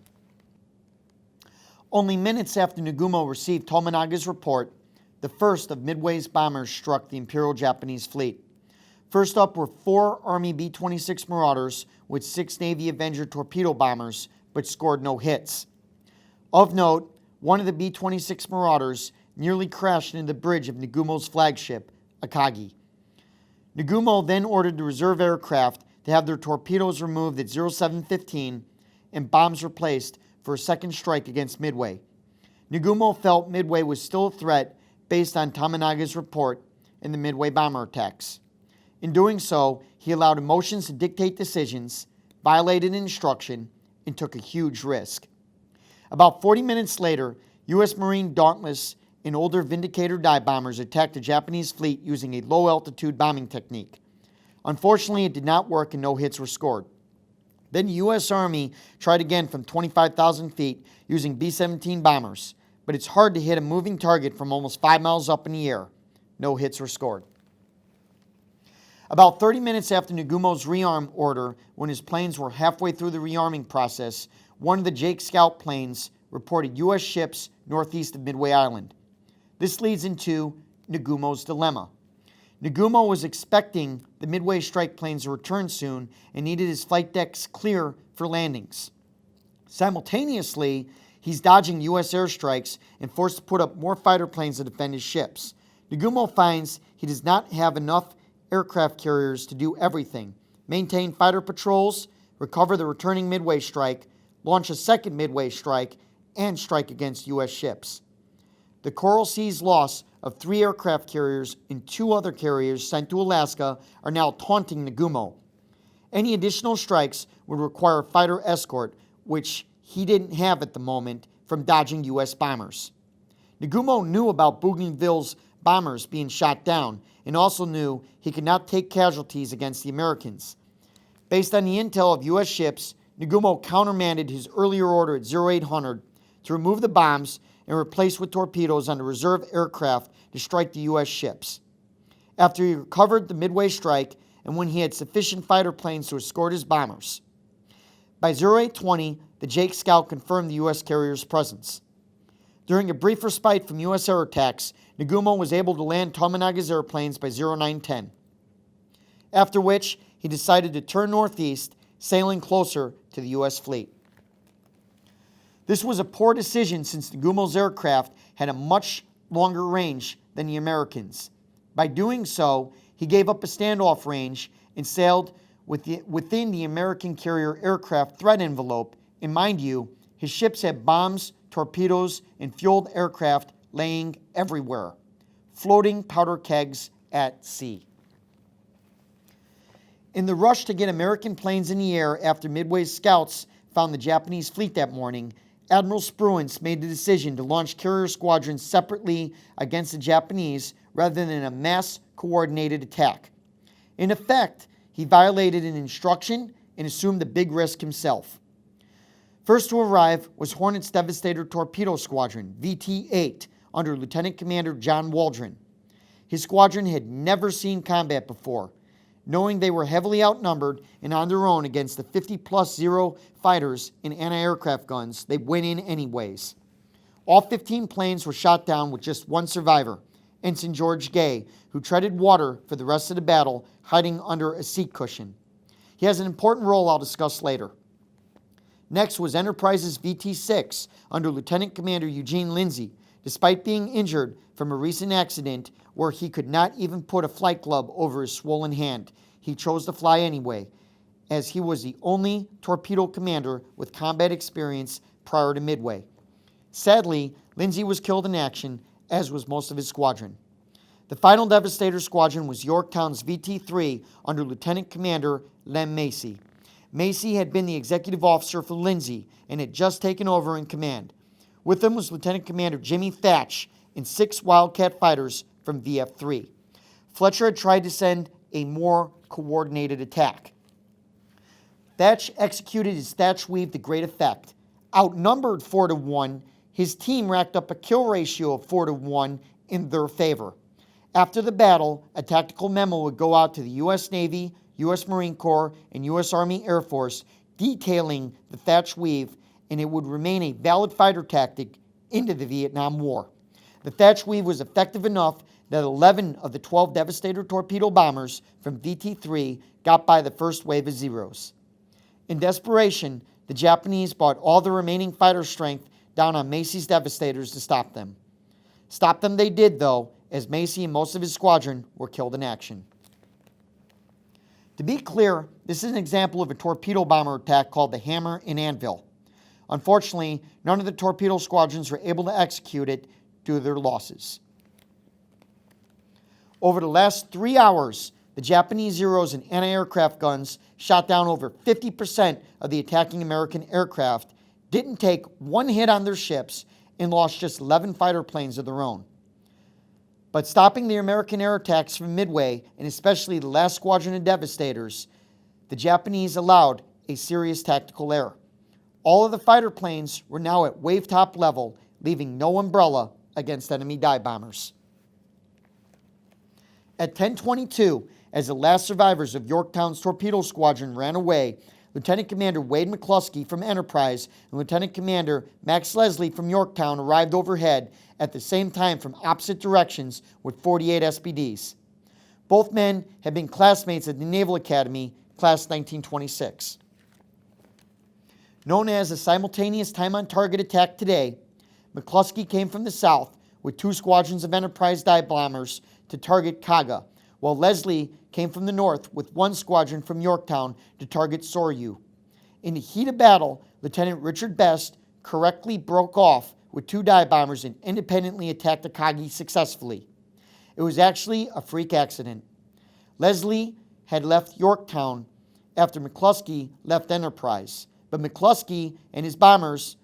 Only minutes after Nagumo received Tominaga's report, the first of Midway's bombers struck the Imperial Japanese fleet. First up were 4 Army B-26 Marauders with 6 Navy Avenger torpedo bombers, but scored no hits. Of note, one of the B-26 Marauders nearly crashed into the bridge of Nagumo's flagship, Akagi. Nagumo then ordered the reserve aircraft to have their torpedoes removed at 0715 and bombs replaced for a second strike against Midway. Nagumo felt Midway was still a threat based on Tominaga's report and the Midway bomber attacks. In doing so, he allowed emotions to dictate decisions, violated instruction, and took a huge risk. About 40 minutes later, U.S. Marine Dauntless and older Vindicator dive bombers attacked the Japanese fleet using a low-altitude bombing technique. Unfortunately, it did not work and no hits were scored. Then the U.S. Army tried again from 25,000 feet using B-17 bombers, but it's hard to hit a moving target from almost 5 miles up in the air. No hits were scored. About 30 minutes after Nagumo's rearm order, when his planes were halfway through the rearming process, one of the Jake Scout planes reported U.S. ships northeast of Midway Island. This leads into Nagumo's dilemma. Nagumo was expecting the Midway strike planes to return soon and needed his flight decks clear for landings. Simultaneously, he's dodging U.S. airstrikes and forced to put up more fighter planes to defend his ships. Nagumo finds he does not have enough aircraft carriers to do everything: maintain fighter patrols, recover the returning Midway strike, launch a second Midway strike, and strike against U.S. ships. The Coral Sea's loss of 3 aircraft carriers and 2 other carriers sent to Alaska are now taunting Nagumo. Any additional strikes would require fighter escort, which he didn't have at the moment from dodging U.S. bombers. Nagumo knew about Bougainville's bombers being shot down and also knew he could not take casualties against the Americans. Based on the intel of U.S. ships, Nagumo countermanded his earlier order at 0800 to remove the bombs and replace with torpedoes on the reserve aircraft to strike the U.S. ships. After he recovered the Midway strike and when he had sufficient fighter planes to escort his bombers. By 0820, the Jake Scout confirmed the U.S. carrier's presence. During a brief respite from U.S. air attacks, Nagumo was able to land Tominaga's airplanes by 0910. After which, he decided to turn northeast, sailing closer to the U.S. fleet. This was a poor decision since Nagumo's aircraft had a much longer range than the Americans. By doing so, he gave up a standoff range and sailed within the American carrier aircraft threat envelope, and mind you, his ships had bombs, torpedoes, and fueled aircraft laying everywhere, floating powder kegs at sea. In the rush to get American planes in the air after Midway's scouts found the Japanese fleet that morning, Admiral Spruance made the decision to launch carrier squadrons separately against the Japanese rather than a mass coordinated attack. In effect, he violated an instruction and assumed the big risk himself. First to arrive was Hornet's Devastator Torpedo Squadron, VT-8, under Lieutenant Commander John Waldron. His squadron had never seen combat before. Knowing they were heavily outnumbered and on their own against the 50+0 fighters and anti-aircraft guns, they went in anyways. All 15 planes were shot down with just one survivor, Ensign George Gay, who treaded water for the rest of the battle, hiding under a seat cushion. He has an important role I'll discuss later. Next was Enterprise's VT-6 under Lieutenant Commander Eugene Lindsay, despite being injured from a recent accident where he could not even put a flight glove over his swollen hand. He chose to fly anyway, as he was the only torpedo commander with combat experience prior to Midway. Sadly, Lindsay was killed in action, as was most of his squadron. The final Devastator Squadron was Yorktown's VT-3 under Lieutenant Commander Lem Macy. Macy had been the executive officer for Lindsay and had just taken over in command. With him was Lieutenant Commander Jimmy Thatch and 6 Wildcat fighters from VF-3. Fletcher had tried to send a more coordinated attack. Thatch executed his Thatch Weave to great effect. Outnumbered 4-1, his team racked up a kill ratio of 4-1 in their favor. After the battle, a tactical memo would go out to the U.S. Navy, U.S. Marine Corps, and U.S. Army Air Force detailing the Thatch Weave, and it would remain a valid fighter tactic into the Vietnam War. The Thatch Weave was effective enough that 11 of the 12 Devastator torpedo bombers from VT-3 got by the first wave of Zeros. In desperation, the Japanese brought all the remaining fighter strength down on Macy's Devastators to stop them. Stop them they did, though, as Macy and most of his squadron were killed in action. To be clear, this is an example of a torpedo bomber attack called the Hammer and Anvil. Unfortunately, none of the torpedo squadrons were able to execute it due to their losses. Over the last 3 hours, the Japanese Zeros and anti-aircraft guns shot down over 50% of the attacking American aircraft, didn't take one hit on their ships, and lost just 11 fighter planes of their own. But stopping the American air attacks from Midway, and especially the last squadron of Devastators, the Japanese allowed a serious tactical error. All of the fighter planes were now at wave-top level, leaving no umbrella against enemy dive bombers. At 10:22, as the last survivors of Yorktown's torpedo squadron ran away, Lieutenant Commander Wade McCluskey from Enterprise and Lieutenant Commander Max Leslie from Yorktown arrived overhead at the same time from opposite directions with 48 SPDs. Both men had been classmates at the Naval Academy, class 1926. Known as a simultaneous time-on-target attack today, McCluskey came from the south with 2 squadrons of Enterprise dive bombers to target Kaga, while Leslie came from the north with 1 squadron from Yorktown to target Soryu. In the heat of battle, Lieutenant Richard Best correctly broke off with 2 dive bombers and independently attacked Akagi successfully. It was actually a freak accident. Leslie had left Yorktown after McCluskey left Enterprise, but McCluskey and his bombers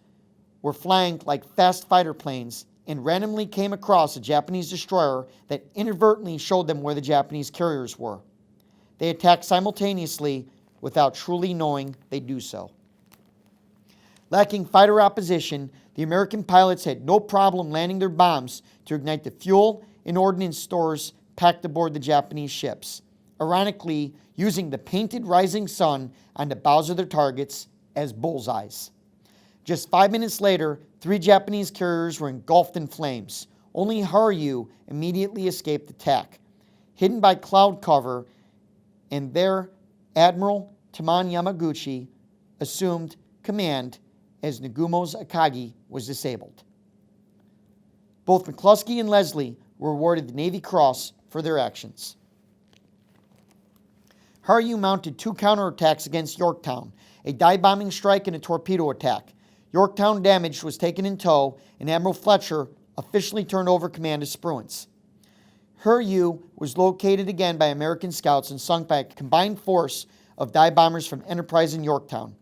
were flying like fast fighter planes and randomly came across a Japanese destroyer that inadvertently showed them where the Japanese carriers were. They attacked simultaneously without truly knowing they'd do so. Lacking fighter opposition, the American pilots had no problem landing their bombs to ignite the fuel and ordnance stores packed aboard the Japanese ships, ironically using the painted rising sun on the bows of their targets as bullseyes. Just 5 minutes later, 3 Japanese carriers were engulfed in flames. Only Haryu immediately escaped attack. Hidden by cloud cover, and there Admiral Taman Yamaguchi assumed command as Nagumo's Akagi was disabled. Both McCluskey and Leslie were awarded the Navy Cross for their actions. Haryu mounted 2 counterattacks against Yorktown, a dive-bombing strike and a torpedo attack. Yorktown damage was taken in tow, and Admiral Fletcher officially turned over command to Spruance. Haryu was located again by American scouts and sunk by a combined force of dive bombers from Enterprise and Yorktown.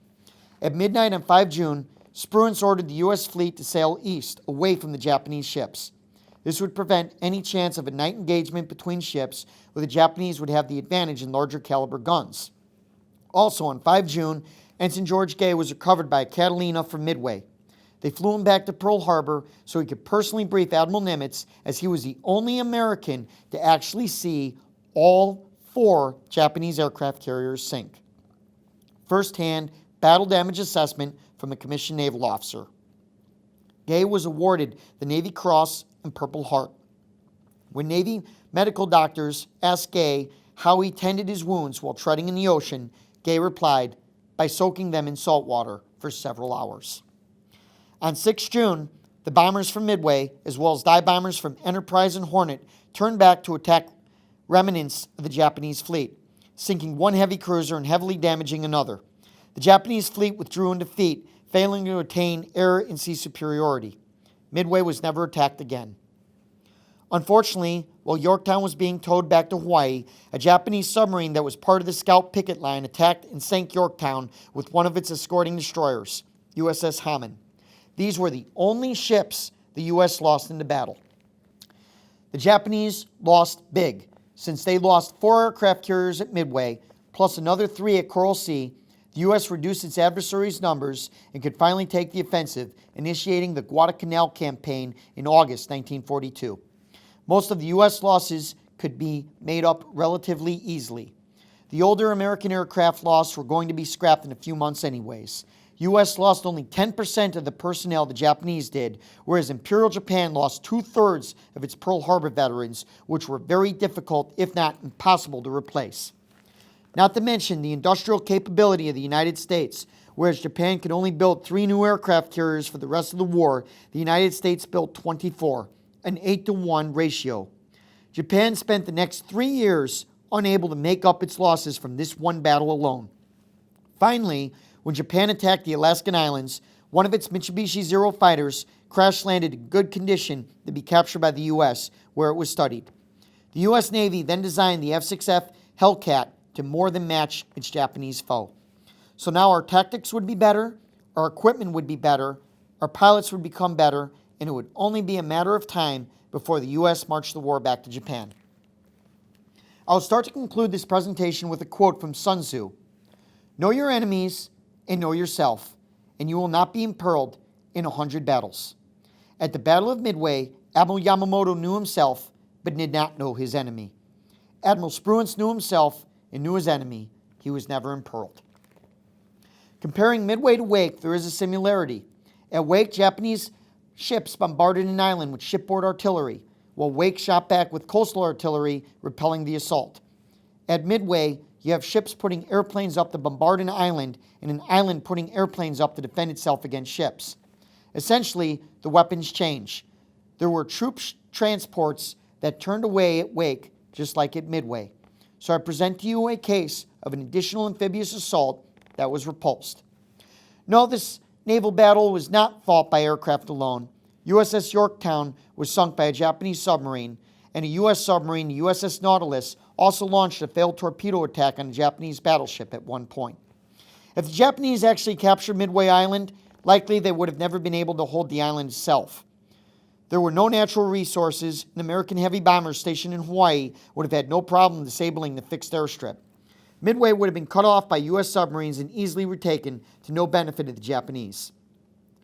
At midnight on 5 June, Spruance ordered the U.S. fleet to sail east, away from the Japanese ships. This would prevent any chance of a night engagement between ships, where the Japanese would have the advantage in larger caliber guns. Also on 5 June, Ensign George Gay was recovered by a Catalina from Midway. They flew him back to Pearl Harbor so he could personally brief Admiral Nimitz, as he was the only American to actually see all 4 Japanese aircraft carriers sink. First-hand battle damage assessment from a commissioned naval officer. Gay was awarded the Navy Cross and Purple Heart. When Navy medical doctors asked Gay how he tended his wounds while treading in the ocean, Gay replied, by soaking them in salt water for several hours. On 6 June, the bombers from Midway, as well as dive bombers from Enterprise and Hornet, turned back to attack remnants of the Japanese fleet, sinking 1 heavy cruiser and heavily damaging another. The Japanese fleet withdrew in defeat, failing to attain air and sea superiority. Midway was never attacked again. Unfortunately, while Yorktown was being towed back to Hawaii, a Japanese submarine that was part of the scout picket line attacked and sank Yorktown with one of its escorting destroyers, USS Hammond. These were the only ships the U.S. lost in the battle. The Japanese lost big, since they lost 4 aircraft carriers at Midway, plus another 3 at Coral Sea. The U.S. reduced its adversaries' numbers and could finally take the offensive, initiating the Guadalcanal campaign in August 1942. Most of the U.S. losses could be made up relatively easily. The older American aircraft lost were going to be scrapped in a few months anyways. U.S. lost only 10% of the personnel the Japanese did, whereas Imperial Japan lost 2/3 of its Pearl Harbor veterans, which were very difficult, if not impossible, to replace. Not to mention the industrial capability of the United States. Whereas Japan could only build 3 new aircraft carriers for the rest of the war, the United States built 24, an 8-to-1 ratio. Japan spent the next 3 years unable to make up its losses from this one battle alone. Finally, when Japan attacked the Alaskan Islands, one of its Mitsubishi Zero fighters crash-landed in good condition to be captured by the U.S., where it was studied. The U.S. Navy then designed the F-6F Hellcat to more than match its Japanese foe. So now our tactics would be better, our equipment would be better, our pilots would become better, and it would only be a matter of time before the U.S. marched the war back to Japan. I'll start to conclude this presentation with a quote from Sun Tzu. Know your enemies and know yourself, and you will not be imperiled in 100 battles. At the Battle of Midway, Admiral Yamamoto knew himself, but did not know his enemy. Admiral Spruance knew himself and knew his enemy. He was never imperiled. Comparing Midway to Wake, there is a similarity. At Wake, Japanese ships bombarded an island with shipboard artillery, while Wake shot back with coastal artillery, repelling the assault. At Midway, you have ships putting airplanes up to bombard an island, and an island putting airplanes up to defend itself against ships. Essentially, the weapons change. There were troop transports that turned away at Wake, just like at Midway. So I present to you a case of an additional amphibious assault that was repulsed. No, this naval battle was not fought by aircraft alone. USS Yorktown was sunk by a Japanese submarine, and a U.S. submarine, the USS Nautilus, also launched a failed torpedo attack on a Japanese battleship at one point. If the Japanese actually captured Midway Island, likely they would have never been able to hold the island itself. There were no natural resources, and American heavy bombers stationed in Hawaii would have had no problem disabling the fixed airstrip. Midway would have been cut off by U.S. submarines and easily retaken to no benefit of the Japanese.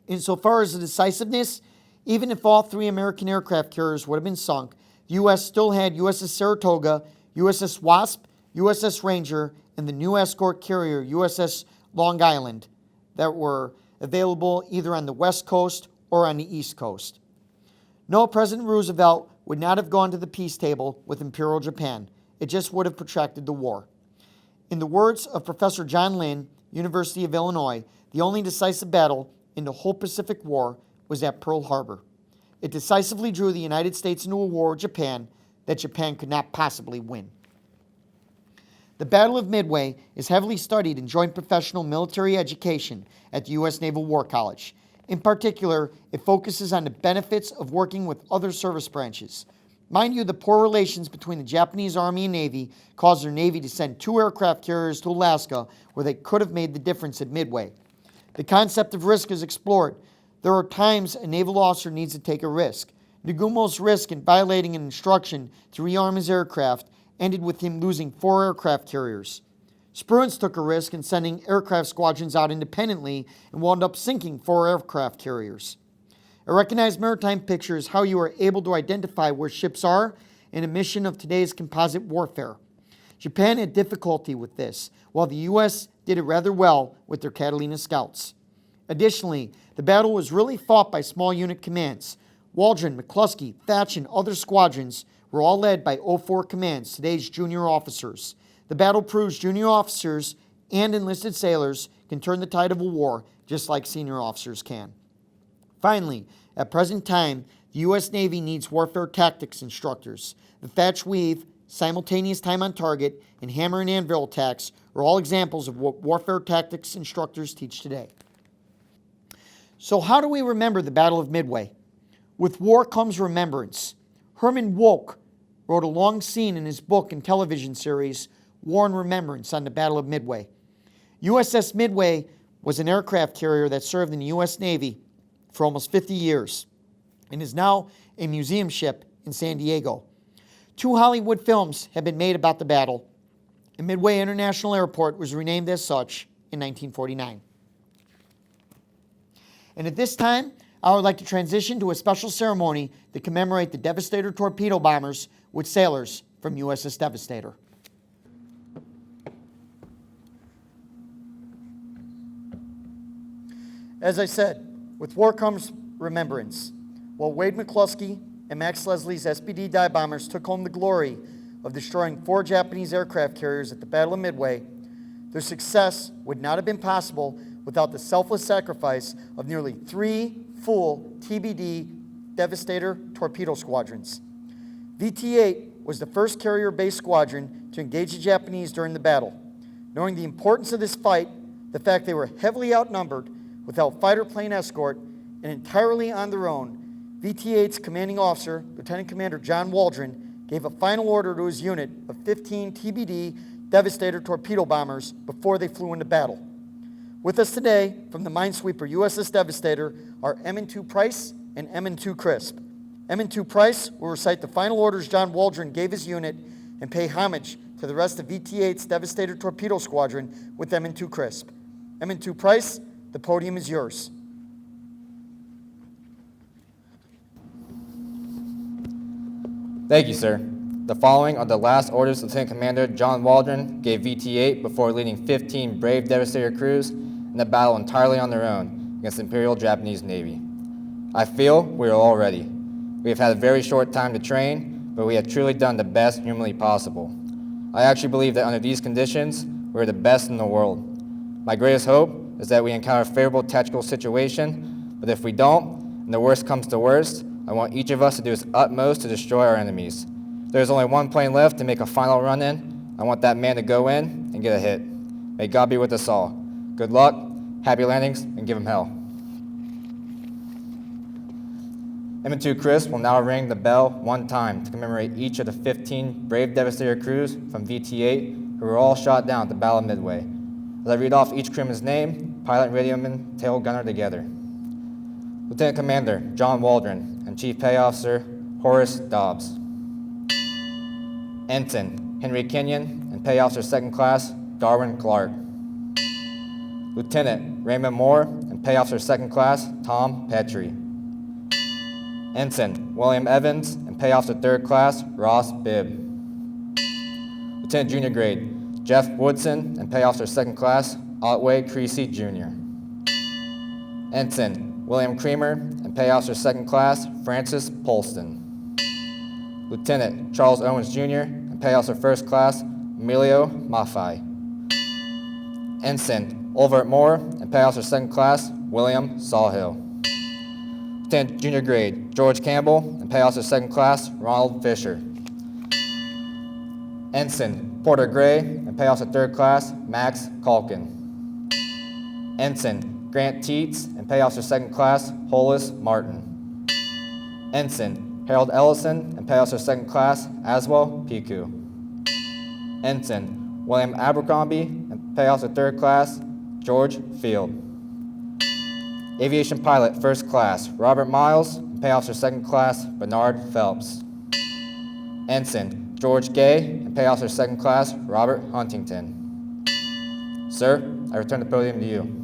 Insofar as the decisiveness, even if all 3 American aircraft carriers would have been sunk, the U.S. still had USS Saratoga, USS Wasp, USS Ranger, and the new escort carrier USS Long Island that were available either on the West Coast or on the East Coast. No, President Roosevelt would not have gone to the peace table with Imperial Japan. It just would have protracted the war. In the words of Professor John Lynn, University of Illinois, the only decisive battle in the whole Pacific War was at Pearl Harbor. It decisively drew the United States into a war with Japan that Japan could not possibly win. The Battle of Midway is heavily studied in joint professional military education at the U.S. Naval War College. In particular, it focuses on the benefits of working with other service branches. Mind you, the poor relations between the Japanese Army and Navy caused their Navy to send 2 aircraft carriers to Alaska where they could have made the difference at Midway. The concept of risk is explored. There are times a naval officer needs to take a risk. Nagumo's risk in violating an instruction to rearm his aircraft ended with him losing 4 aircraft carriers. Spruance took a risk in sending aircraft squadrons out independently and wound up sinking 4 aircraft carriers. A recognized maritime picture is how you are able to identify where ships are in a mission of today's composite warfare. Japan had difficulty with this, while the U.S. did it rather well with their Catalina scouts. Additionally, the battle was really fought by small unit commands. Waldron, McCluskey, Thatch, and other squadrons were all led by 04 commands, today's junior officers. The battle proves junior officers and enlisted sailors can turn the tide of a war just like senior officers can. Finally, at present time, the U.S. Navy needs warfare tactics instructors. The Thatch Weave, simultaneous time on target, and hammer and anvil attacks are all examples of what warfare tactics instructors teach today. So how do we remember the Battle of Midway? With war comes remembrance. Herman Wouk wrote a long scene in his book and television series, War and Remembrance, on the Battle of Midway. USS Midway was an aircraft carrier that served in the U.S. Navy for almost 50 years and is now a museum ship in San Diego. 2 Hollywood films have been made about the battle, and Midway International Airport was renamed as such in 1949. And at this time, I would like to transition to a special ceremony to commemorate the Devastator torpedo bombers with sailors from USS Devastator. As I said, with war comes remembrance. While Wade McCluskey and Max Leslie's SPD dive bombers took home the glory of destroying 4 Japanese aircraft carriers at the Battle of Midway, their success would not have been possible without the selfless sacrifice of nearly 3 full TBD Devastator torpedo squadrons. VT-8 was the first carrier-based squadron to engage the Japanese during the battle. Knowing the importance of this fight, the fact they were heavily outnumbered, without fighter plane escort, and entirely on their own, VT-8's commanding officer, Lieutenant Commander John Waldron, gave a final order to his unit of 15 TBD Devastator torpedo bombers before they flew into battle. With us today, from the minesweeper USS Devastator, are M2 Price and M2 Crisp. M2 Price will recite the final orders John Waldron gave his unit and pay homage to the rest of VT-8's Devastator torpedo squadron with M2 Crisp. M2 Price, the podium is yours. Thank you, sir. The following are the last orders Lieutenant Commander John Waldron gave VT-8 before leading 15 brave Devastator crews in a battle entirely on their own against the Imperial Japanese Navy. I feel we are all ready. We have had a very short time to train, but we have truly done the best humanly possible. I actually believe that under these conditions, we're the best in the world. My greatest hope is that we encounter a favorable tactical situation, but if we don't, and the worst comes to worst, I want each of us to do his utmost to destroy our enemies. There's only one plane left to make a final run in. I want that man to go in and get a hit. May God be with us all. Good luck, happy landings, and give him hell. M2 Chris will now ring the bell one time to commemorate each of the 15 brave Devastator crews from VT-8 who were all shot down at the Battle of Midway. As I read off each crewman's name, pilot and radioman, tail gunner together. Lieutenant Commander John Waldron and Chief Petty Officer Horace Dobbs. Ensign Henry Kenyon and Petty Officer Second Class Darwin Clark. Lieutenant Raymond Moore and Petty Officer Second Class Tom Petrie. Ensign William Evans and Petty Officer Third Class Ross Bibb. Lieutenant Junior Grade Jeff Woodson and Petty Officer Second Class Otway Creasy Jr. Ensign William Creamer and Petty Officer Second Class Francis Polston. Lieutenant Charles Owens Jr. and Petty Officer First Class Emilio Maffei. Ensign Olvert Moore and Petty Officer Second Class William Sawhill. Lieutenant Junior Grade George Campbell and Petty Officer Second Class Ronald Fisher. Ensign Porter Gray and Petty Officer Third Class Max Calkin. Ensign Grant Teets and Petty Officer Second Class Hollis Martin. Ensign Harold Ellison and Petty Officer Second Class Aswell Piku. Ensign William Abercrombie and Petty Officer Third Class George Field. Aviation Pilot First Class Robert Miles and Petty Officer Second Class Bernard Phelps. Ensign George Gay and Petty Officer Second Class Robert Huntington. Sir, I return the podium to you.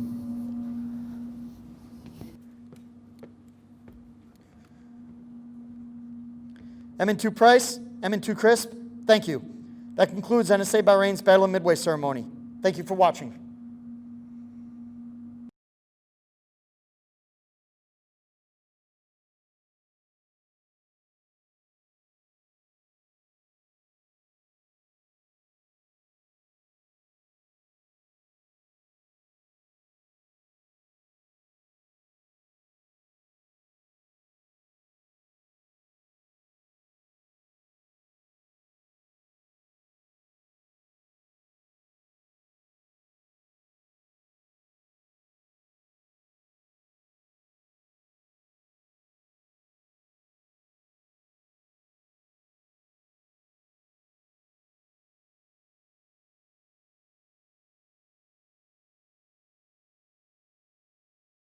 M2 Price, M2 Crisp, thank you. That concludes NSA Bahrain's Battle of Midway ceremony. Thank you for watching.